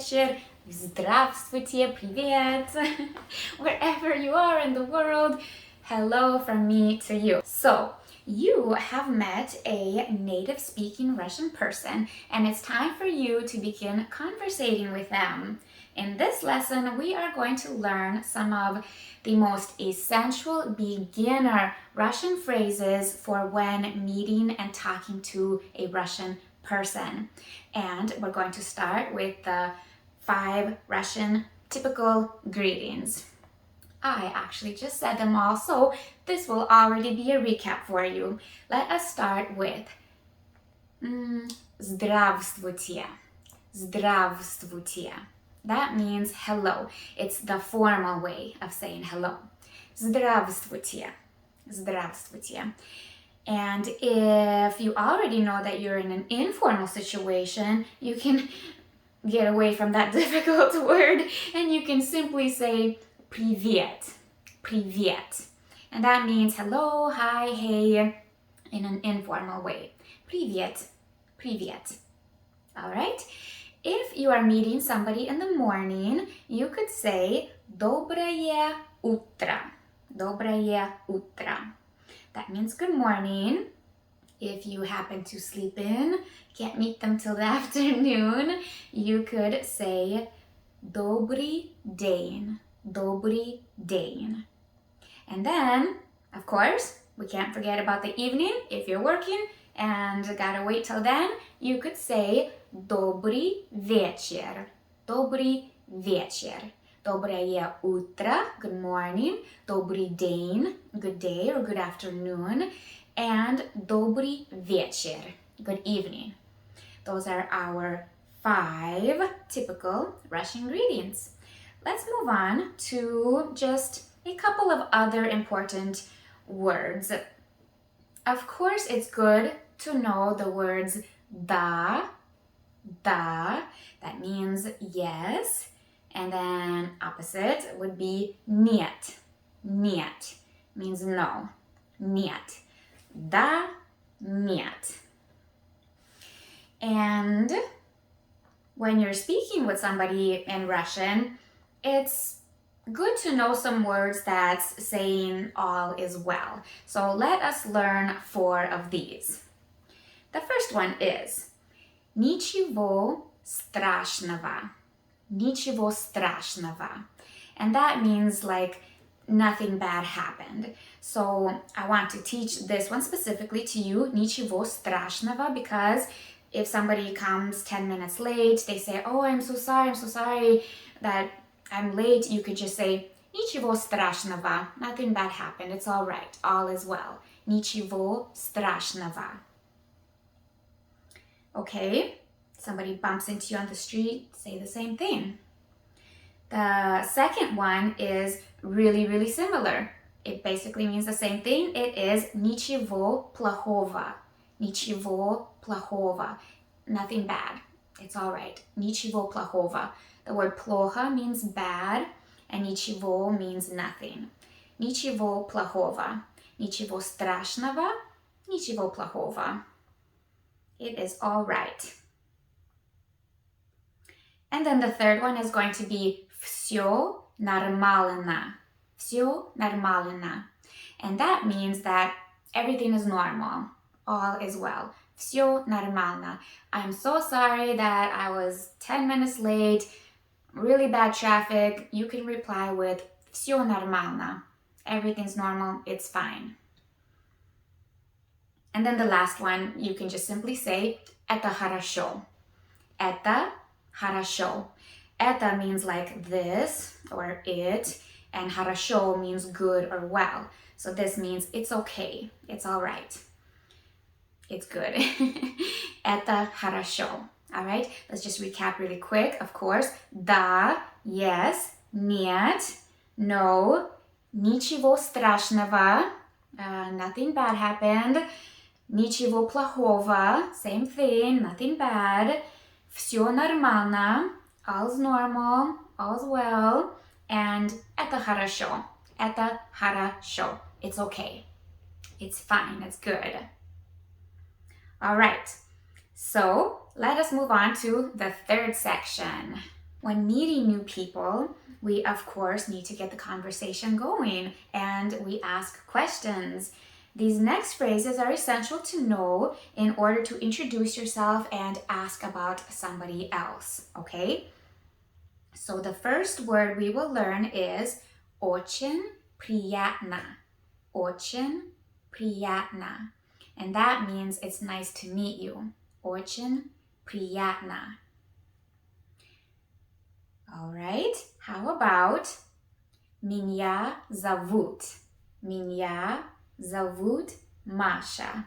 вечер, здравствуйте, привет, wherever you are in the world, hello from me to you. So, you have met a native speaking Russian person and it's time for you to begin conversating with them. In this lesson, we are going to learn some of the most essential beginner Russian phrases for when meeting and talking to a Russian person. And we're going to start with the 5 Russian typical greetings. I actually just said them all, so this will already be a recap for you. Let us start with Здравствуйте. Здравствуйте. That means hello. It's the formal way of saying hello. Здравствуйте. Здравствуйте. And if you already know that you're in an informal situation, you can get away from that difficult word and you can simply say Привет, привет. And that means hello, hi, hey, in an informal way. Привет, привет. All right? If you are meeting somebody in the morning, you could say Доброе утро. Доброе утро. That means good morning. If you happen to sleep in, can't meet them till the afternoon, you could say Добрый день. Добрый день. And then, of course, we can't forget about the evening. If you're working and gotta wait till then, you could say Добрый вечер. Добрый вечер. Доброе утро, good morning. Добрый день, good day or good afternoon. And Добрый вечер, good evening. Those are our 5 typical Russian greetings. Let's move on to just a couple of other important words. Of course, it's good to know the words да, that means yes, and then opposite would be нет. Нет means no. Нет. Да, нет. And when you're speaking with somebody in Russian, it's good to know some words that's saying all is well. So let us learn 4 of these. The first one is Ничего страшного. Ничего страшного. And that means like nothing bad happened. So I want to teach this one specifically to you, Ничего страшного, because if somebody comes 10 minutes late, they say, oh, I'm so sorry that I'm late, you could just say, Ничего страшного, nothing bad happened, it's all right, all is well. Ничего страшного. Okay, somebody bumps into you on the street, say the same thing. The second one is really, really similar. It basically means the same thing. It is Ничего плохого. Ничего плохого. Nothing bad. It's all right. Ничего плохого. The word плохо means bad, and ничего means nothing. Ничего плохого. Ничего страшного. Ничего плохого. It is all right. And then the third one is going to be всё нормально. Всё нормально. And that means that everything is normal. All is well. Всё нормально. I'm so sorry that I was 10 minutes late. Really bad traffic. You can reply with всё нормально. Everything's normal. It's fine. And then the last one, you can just simply say Это хорошо. Это хорошо. Это means like this or it, and хорошо means good or well. So this means it's okay. It's all right. It's good. Это хорошо. All right, let's just recap really quick. Of course, да, yes, нет, no, ничего страшного, nothing bad happened, ничего плохого, same thing, nothing bad, всё нормально, all's normal, all's well, and это хорошо, it's okay, it's fine, it's good. All right, so let us move on to the third section. When meeting new people, we of course need to get the conversation going and we ask questions. These next phrases are essential to know in order to introduce yourself and ask about somebody else, okay? So the first word we will learn is очень приятно. Очень приятно. And that means it's nice to meet you. Очень приятно. All right, how about меня зовут? Меня зовут Маша.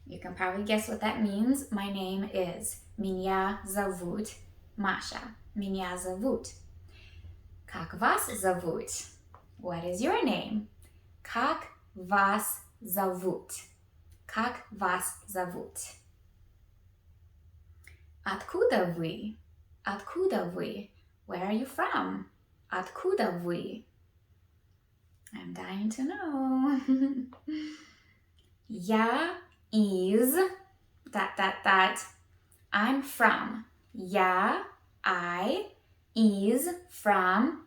You can probably guess what that means. My name is. Меня зовут Маша. Меня зовут. Как вас зовут? What is your name? Как вас зовут? Как вас зовут? Откуда вы? Откуда вы? Where are you from? Откуда вы? I'm dying to know. Я из... I'm from. Я, I, is from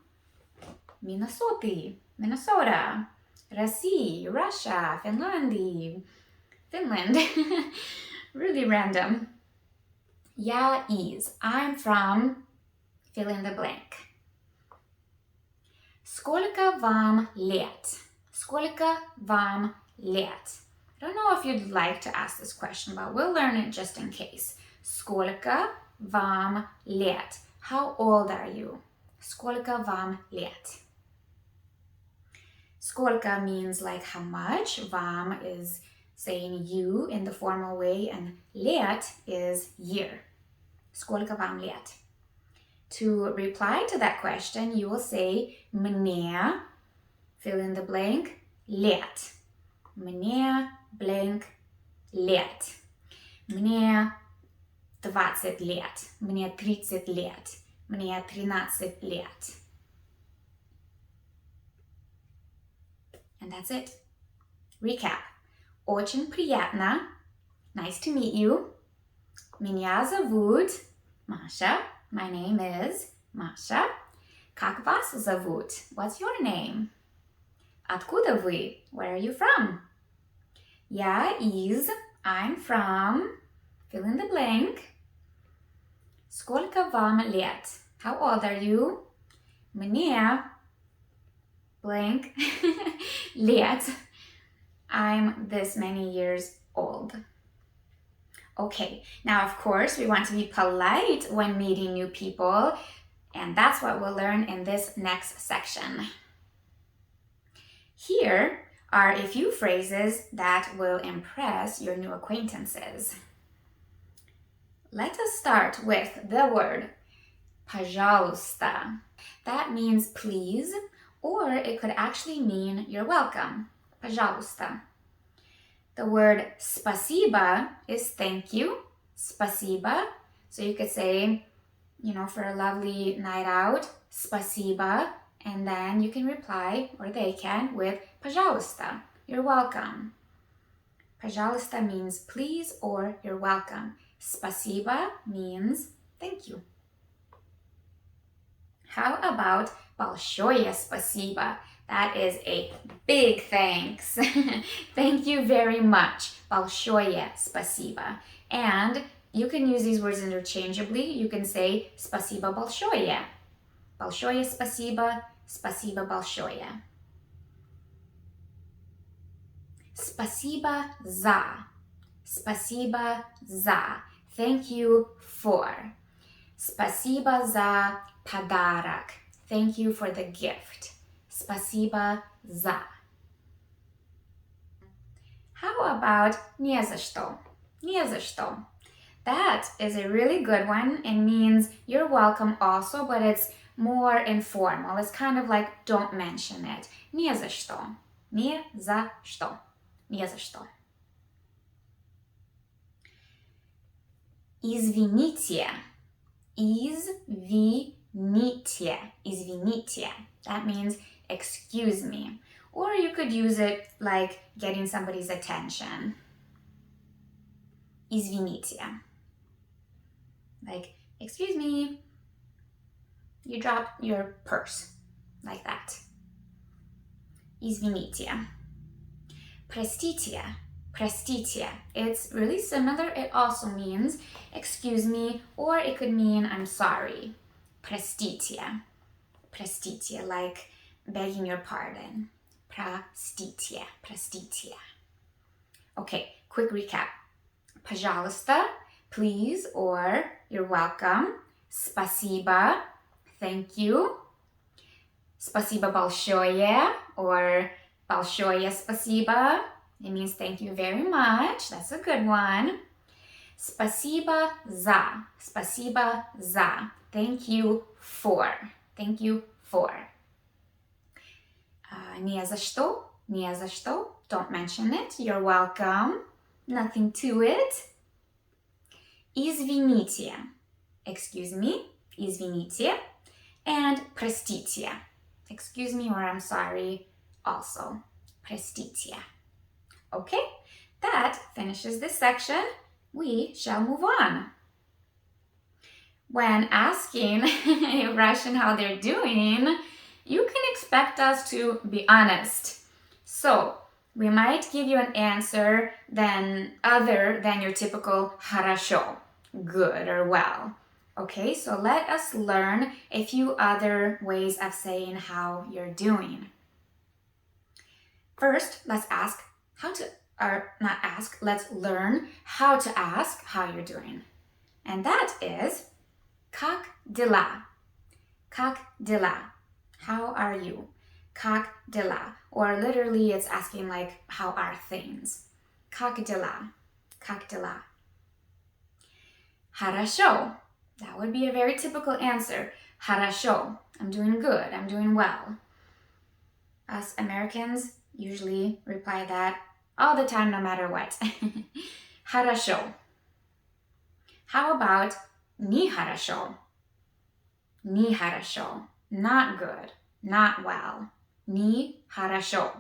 Minnesota, Россия, Russia, Finland. Really random. Я из. I'm from fill in the blank. Сколько вам лет? Сколько вам лет? I don't know if you'd like to ask this question, but we'll learn it just in case. Сколько вам лет? How old are you? Сколько вам лет? Сколько means like how much. Вам is saying you in the formal way, and лет is year. Сколько вам лет? To reply to that question, you will say мне, fill in the blank, лет. Мне, blank, лет. Мне 20 лет. Мне 30 лет. Мне 13 лет. And that's it. Recap. Очень приятно. Nice to meet you. Меня зовут Masha. My name is Masha. Как вас зовут? What's your name? Откуда вы? Where are you from? Я из. I'm from. Fill in the blank. Сколько вам лет? How old are you? Мне blank лет. I'm this many years old. Okay, now of course we want to be polite when meeting new people, and that's what we'll learn in this next section. Here are a few phrases that will impress your new acquaintances. Let us start with the word пожалуйста. That means please, or it could actually mean you're welcome. Пожалуйста. The word спасибо is thank you. Спасибо. So you could say, for a lovely night out, спасибо. And then you can reply, or they can, with пожалуйста. You're welcome. Пожалуйста means please or you're welcome. Спасибо means thank you. How about большое спасибо? That is a big thanks. Thank you very much. Большое спасибо. And you can use these words interchangeably. You can say спасибо большое. Большое спасибо. Спасибо большое. Спасибо за. Спасибо за. Thank you for. Спасибо за подарок. Thank you for the gift. Спасибо за. How about не за что? Не за что. That is a really good one. It means you're welcome also, but it's more informal. It's kind of like don't mention it. Не за что. Не за что. Не за что. Извините. Извините. Извините. That means excuse me. Or you could use it like getting somebody's attention. Извините. Like, excuse me. You drop your purse, like that. Извините. Простите. Простите. It's really similar. It also means excuse me, or it could mean I'm sorry. Простите. Простите, like begging your pardon. Простите. Простите. Okay, quick recap. Пожалуйста, please, or you're welcome. Спасибо, thank you. Спасибо большое, or большое спасибо. It means thank you very much. That's a good one. Спасибо за. Спасибо за. Thank you for. Thank you for. Не за что. Не за что. Don't mention it. You're welcome. Nothing to it. Извините. Excuse me. Извините. And простите. Excuse me or I'm sorry. Also. Простите. Okay, that finishes this section. We shall move on. When asking a Russian how they're doing, you can expect us to be honest. So, we might give you an answer other than your typical хорошо, good or well. Okay, so let us learn a few other ways of saying how you're doing. First, let's learn how to ask how you're doing. And that is, как дела? Как дела? How are you? Как дела? Or literally it's asking like, how are things? Как дела? Как дела? Хорошо. That would be a very typical answer. Хорошо. I'm doing good. I'm doing well. Us Americans usually reply that all the time, no matter what. Хорошо. How about не хорошо? Не хорошо. Not good. Not well. Не хорошо.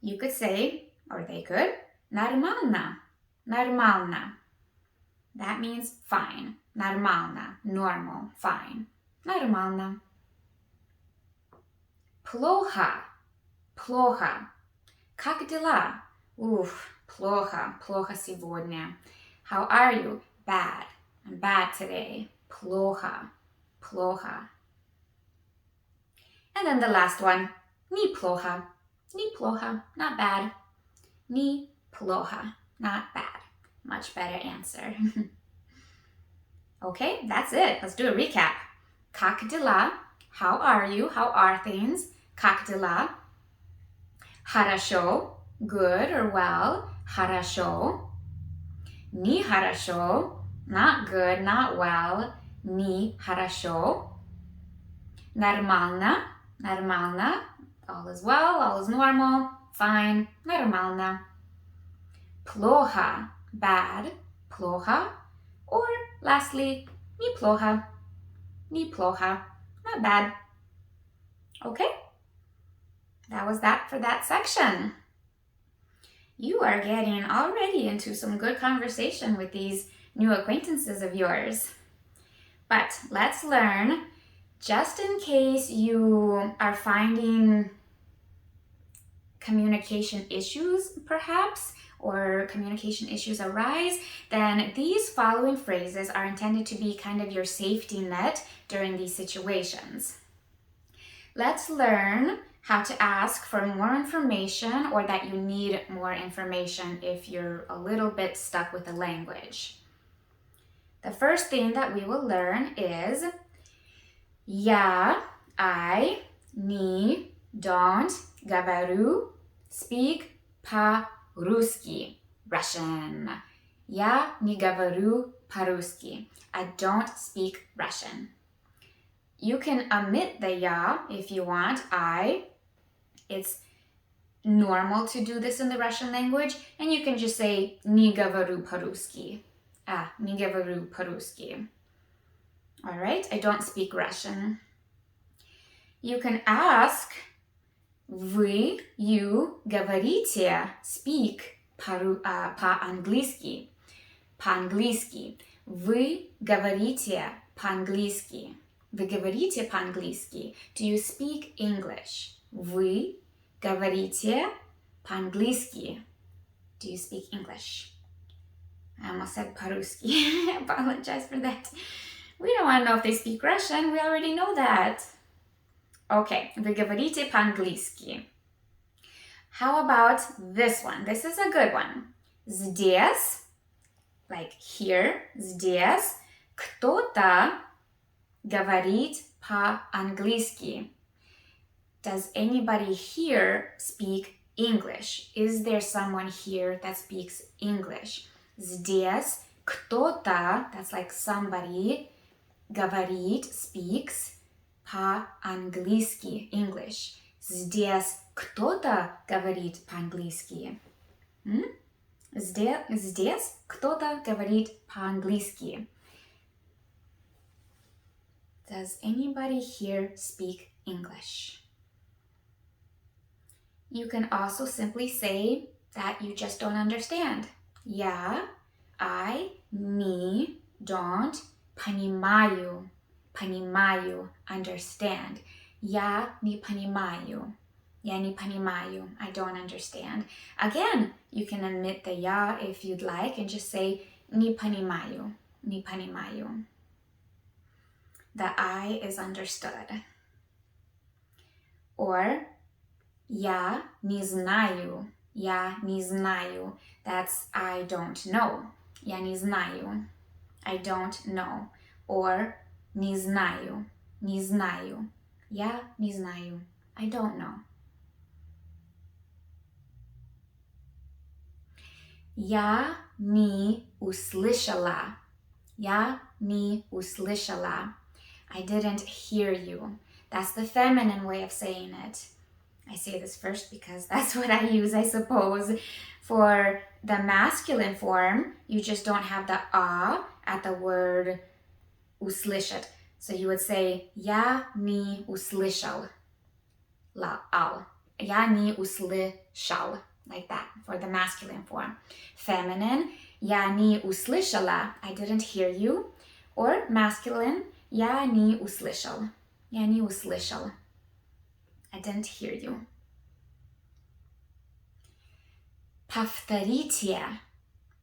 You could say, or they could, нормально. Нормально. That means fine. Нормально. Normal. Fine. Нормально. Плохо. Плохо. Как дела? Плохо. Плохо сегодня. How are you? Bad. I'm bad today. Плохо. Плохо. And then the last one. Неплохо. Неплохо. Not bad. Неплохо. Not bad. Much better answer. Okay, that's it. Let's do a recap. Как дела? How are you? How are things? Как дела? Хорошо. Good or well. Хорошо. Не хорошо. Not good, not well. Не хорошо. Нормально. Нормально. All is well, all is normal. Fine. Нормально. Плохо. Bad. Плохо. Or lastly, неплохо. Неплохо. Not bad. Okay? That was that for that section. You are getting already into some good conversation with these new acquaintances of yours. But let's learn, just in case you are finding communication issues, perhaps, or communication issues arise, then these following phrases are intended to be kind of your safety net during these situations. Let's learn how to ask for more information or that you need more information if you're a little bit stuck with the language. The first thing that we will learn is я, I, не, don't, говорю, speak по-русски, Russian. Я не говорю по-русски. I don't speak Russian. You can omit the я if you want. It's normal to do this in the Russian language, and you can just say не говорю по-русски. Не говорю по-русски. All right, I don't speak Russian. You can ask вы, you, говорите, speak по-английски. По-английски. Вы говорите по-английски? Вы говорите по-английски? Do you speak English? Вы говорите по-английски? Do you speak English? I almost said по-русски. I apologize for that. We don't want to know if they speak Russian. We already know that. Okay, вы говорите по-английски. How about this one? This is a good one. Здесь, like here, здесь, кто-то говорит по-английски. Does anybody here speak English? Is there someone here that speaks English? Здесь кто-то, that's like somebody, говорит, speaks по-английски, English. Здесь кто-то говорит по-английски. Здесь кто-то говорит по-английски. Does anybody here speak English? You can also simply say that you just don't understand. Я, I, не, don't, понимаю, понимаю, understand. Я не понимаю. Я не понимаю. I don't understand. Again, you can omit the я if you'd like and just say не понимаю, не понимаю. The I is understood. Or я не знаю. Я не знаю. That's I don't know. Я не знаю. I don't know. Or не знаю. Не знаю. Я не знаю. I don't know. Я не услышала. Я не услышала. I didn't hear you. That's the feminine way of saying it. I say this first because that's what I use, I suppose. For the masculine form, you just don't have the a at the word услышать. So you would say я не услышал. Я не услышал. Like that for the masculine form. Feminine, я не услышала. I didn't hear you. Or masculine, я не услышал. Я не услышал. I didn't hear you. Повторите,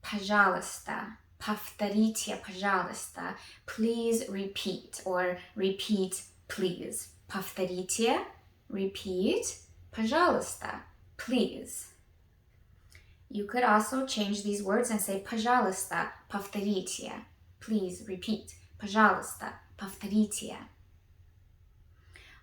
пожалуйста. Повторите, пожалуйста. Please repeat or repeat, please. Повторите, repeat, пожалуйста, please. You could also change these words and say пожалуйста, повторите. Please repeat. Пожалуйста, повторите.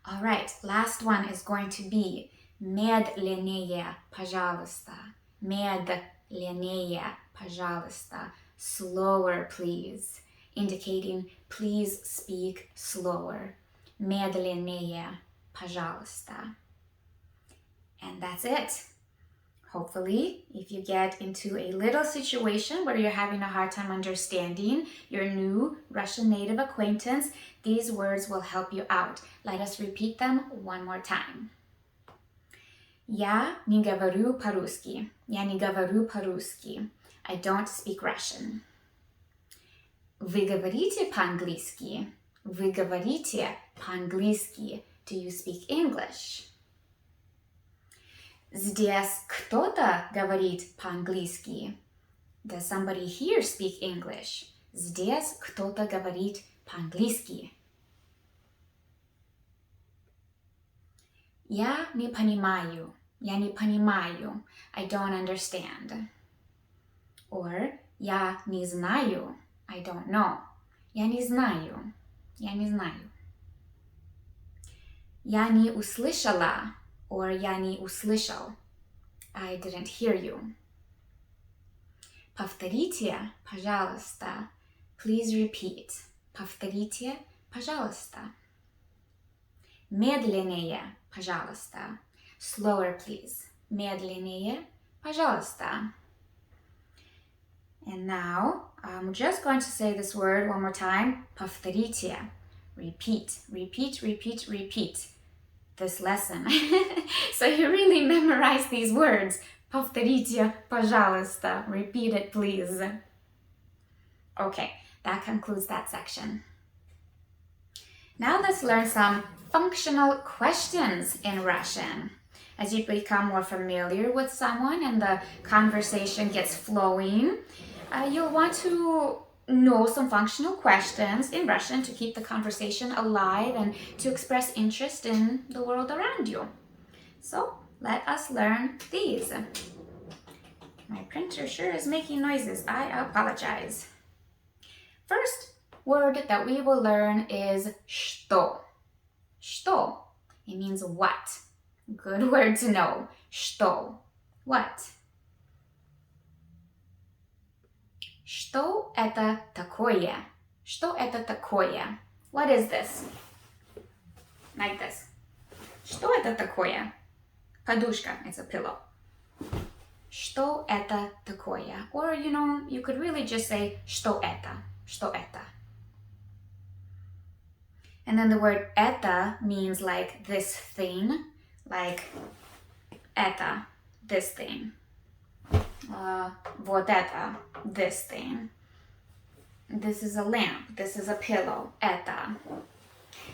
All right, last one is going to be медленнее, пожалуйста. Медленнее, пожалуйста. Slower, please. Indicating please speak slower. Медленнее, пожалуйста. And that's it. Hopefully, if you get into a little situation where you're having a hard time understanding your new Russian native acquaintance, these words will help you out. Let us repeat them one more time. Я не говорю по-русски. Я не говорю по-русски. I don't speak Russian. Вы говорите по-английски. Вы говорите по-английски. Do you speak English? Здесь кто-то говорит по-английски. Does somebody here speak English? Здесь кто-то говорит по-английски. Я не понимаю. Я не понимаю. I don't understand. Or я не знаю. I don't know. Я не знаю. Я не знаю. Я не услышала. Or я не услышал. I didn't hear you. Повторите, пожалуйста. Please repeat. Повторите, пожалуйста. Медленнее, пожалуйста. Slower, please. Медленнее, пожалуйста. And now, I'm just going to say this word one more time. Повторите. Repeat, repeat, repeat, repeat. This lesson. So you really memorize these words. Повторите, пожалуйста. Repeat it, please. Okay, that concludes that section. Now let's learn some functional questions in Russian. As you become more familiar with someone and the conversation gets flowing, you'll want to know some functional questions in Russian to keep the conversation alive and to express interest in the world around you. So let us learn these. My printer sure is making noises. I apologize. First word that we will learn is что. Что. It means what. Good word to know. Что. What. Что это такое? Что это такое? What is this? Like this. Что это такое? Подушка. It's a pillow. Что это такое? Or, you could really just say что это. Что это. And then the word это means like this thing. Like это, this thing. Вот это, this thing. This is a lamp. This is a pillow. Это.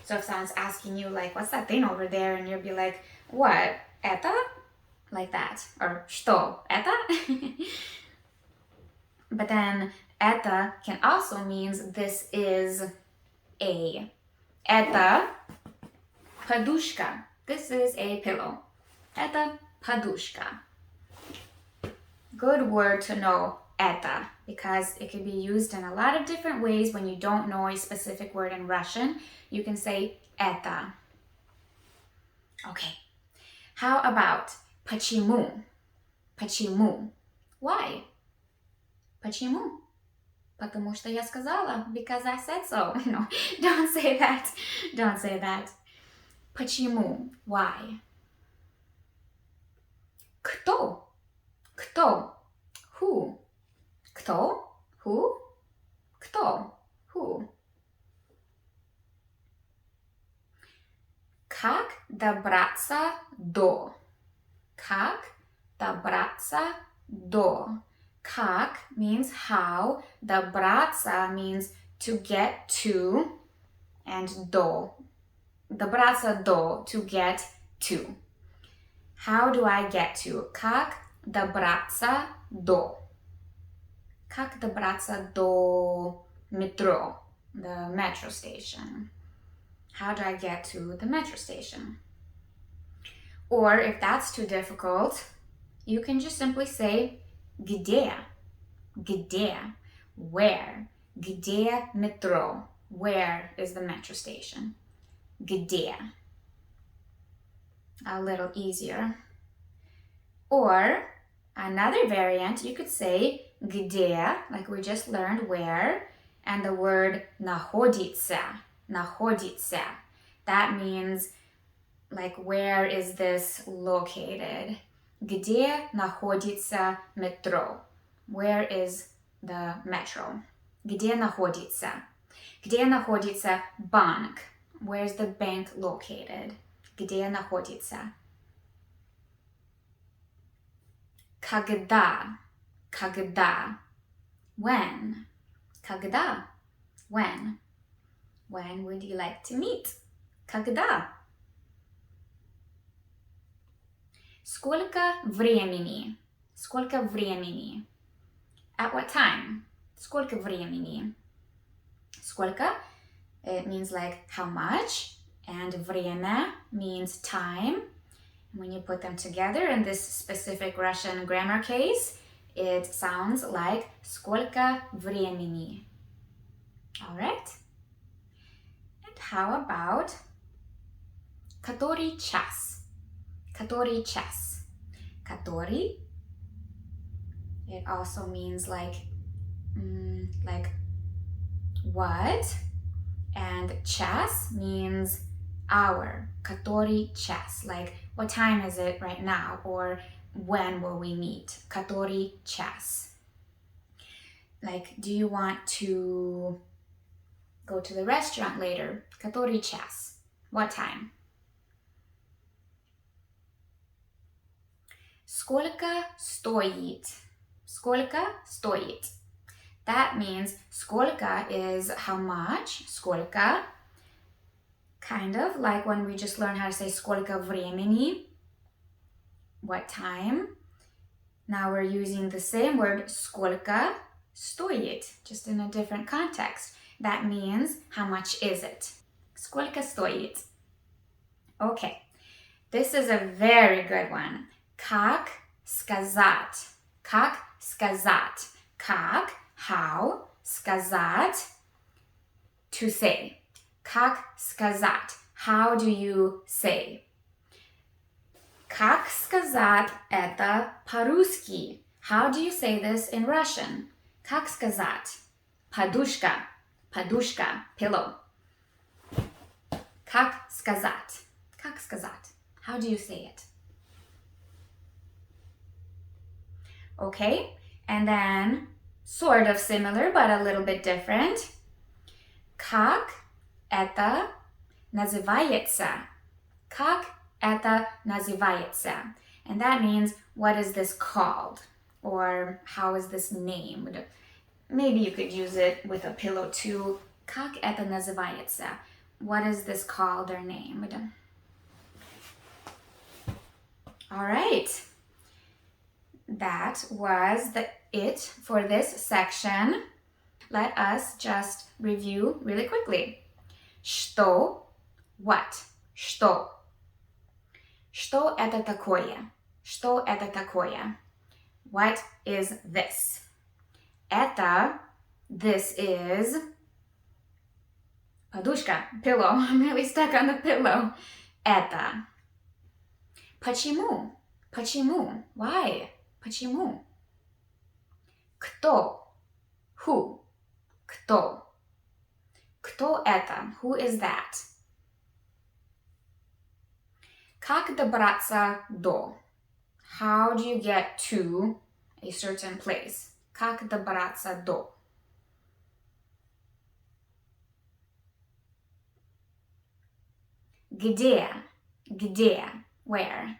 So if someone's asking you like, what's that thing over there? And you'll be like, what? Это? Like that. Or что? Это? But then это can also means this is a. Это подушка. This is a pillow. Это подушка. Good word to know, это, because it can be used in a lot of different ways. When you don't know a specific word in Russian, you can say это. Okay. How about почему? Почему? Why? Почему? Потому что я сказала. Because I said so. No, don't say that. Don't say that. Почему? Why? Кто? Кто? Who? Кто? Who? Кто? Who? Как добраться до? Как добраться до? Как means how. Добраться means to get to. And до. Добраться до, to get to. How do I get to? Как добраться до? Как добраться до метро? The metro station. How do I get to the metro station? Or if that's too difficult, you can just simply say где? Где? Where? Где метро? Where is the metro station? Где? A little easier. Or another variant, you could say где, like we just learned, where, and the word находится. Находится. That means like where is this located? Где находится метро? Where is the metro? Где находится? Где находится банк? Where's the bank located? Где находится? Когда? Когда? When? Когда? When? When would you like to meet? Когда? Сколько времени? Сколько времени? At what time? Сколько времени? Сколько? It means like how much, and время means time. When you put them together in this specific Russian grammar case, it sounds like сколько времени. All right? And how about который час? Который час? Который, it also means like what? And час means hour. Который час, like what time is it right now, or when will we meet? Который час. Like, do you want to go to the restaurant later? Который час? What time? Сколько стоит? Сколько стоит? That means сколько is how much, сколько, Kind of like when we just learned how to say сколько времени, what time. Now we're using the same word сколько стоит, just in a different context. That means how much is it? Сколько стоит? Okay, this is a very good one. Как сказать? Как сказать? Как, how, сказать, to say. Как сказать? How do you say? Как сказать это по-русски? How do you say this in Russian? Как сказать? Подушка, подушка, pillow. Как сказать? Как сказать? How do you say it? Okay, and then sort of similar but a little bit different. Как это называется? Как это называется? And that means, what is this called? Or how is this named? Maybe you could use it with a pillow too. Как это называется? What is this called or named? All right. That was it for this section. Let us just review really quickly. Что? What? Что? Что это такое? Что это такое? What is this? Это, this is подушка, pillow. I'm really stuck on the pillow. Это. Почему? Почему? Why? Почему? Кто? Who? Кто? Кто это? Who is that? Как добраться до? How do you get to a certain place? Как добраться до? Где? Где? Where?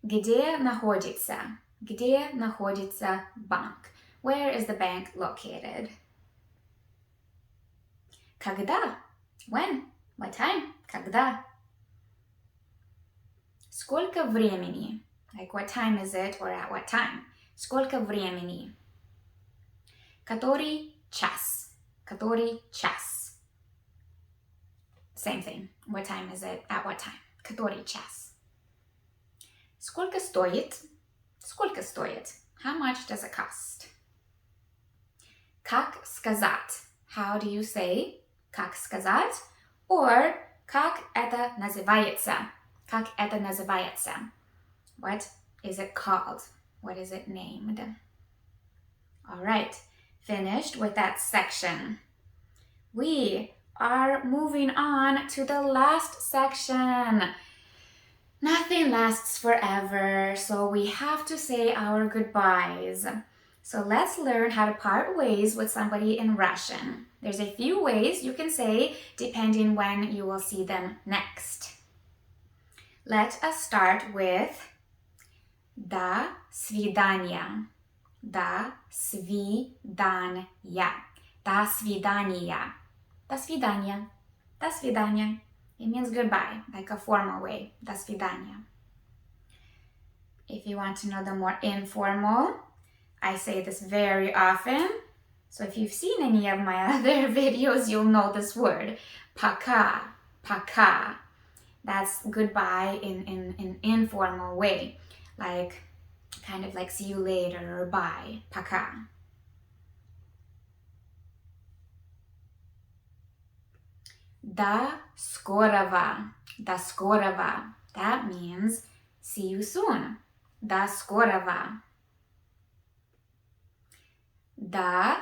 Где находится? Где находится банк? Where is the bank located? Когда? When? What time? Когда? Сколько времени? Like what time is it or at what time? Сколько времени? Который час? Который час? Same thing. What time is it? At what time? Который час? Сколько стоит? Сколько стоит? How much does it cost? Как сказать? How do you say как сказать? Or как это называется? Как это называется? What is it called? What is it named? All right, finished with that section. We are moving on to the last section. Nothing lasts forever, so we have to say our goodbyes. So let's learn how to part ways with somebody in Russian. There's a few ways you can say depending when you will see them next. Let us start with до свидания. До свидания. До свидания. До свидания. До свидания. It means goodbye, like a formal way. До свидания. If you want to know the more informal, I say this very often. So if you've seen any of my other videos, you'll know this word. Пока. Пока. That's goodbye in an informal way. Like, kind of like see you later or bye. Пока. До скорого. До скорого. That means see you soon. До скорого. До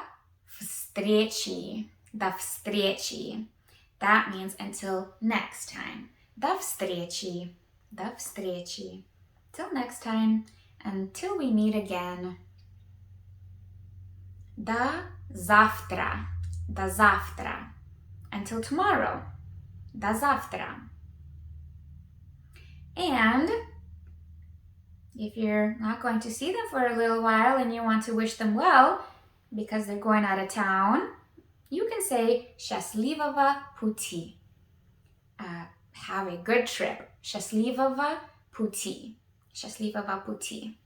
встречи. До встречи. That means until next time. До встречи. До встречи. Till next time. Until we meet again. До завтра. До завтра. Until tomorrow. До завтра. And if you're not going to see them for a little while and you want to wish them well because they're going out of town, you can say счастливого пути. have a good trip. Счастливого пути. Счастливого пути.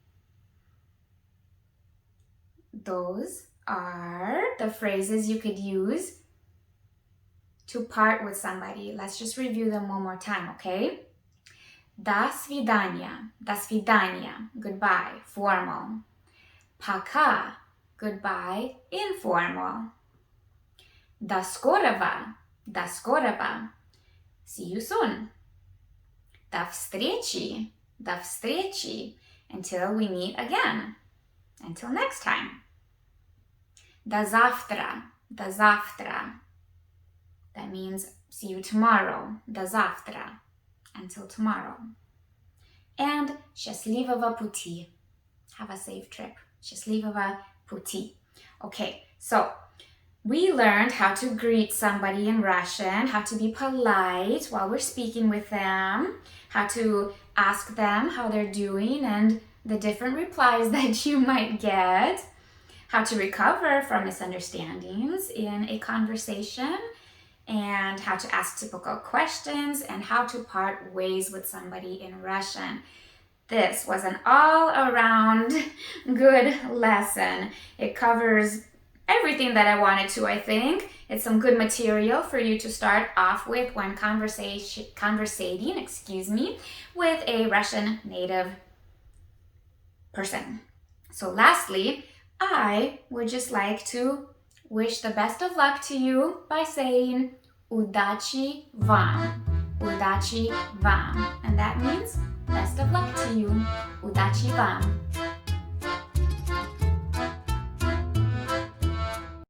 Those are the phrases you could use to part with somebody. Let's just review them one more time, okay? До свидания. До свидания. Goodbye. Formal. Пока. Goodbye. Informal. До скорого. До скорого. See you soon. До встречи. До встречи. Until we meet again. Until next time. До завтра. До завтра. That means see you tomorrow. До завтра. Until tomorrow. And счастливого пути. Have a safe trip. Счастливого пути. Okay, so we learned how to greet somebody in Russian, how to be polite while we're speaking with them, how to ask them how they're doing and the different replies that you might get, how to recover from misunderstandings in a conversation, and how to ask typical questions, and how to part ways with somebody in Russian. This was an all-around good lesson. It covers everything that I wanted to, I think. It's some good material for you to start off with when conversating, with a Russian native person. So lastly, I would just like to wish the best of luck to you by saying удачи вам. Удачи вам. And that means best of luck to you. Удачи вам.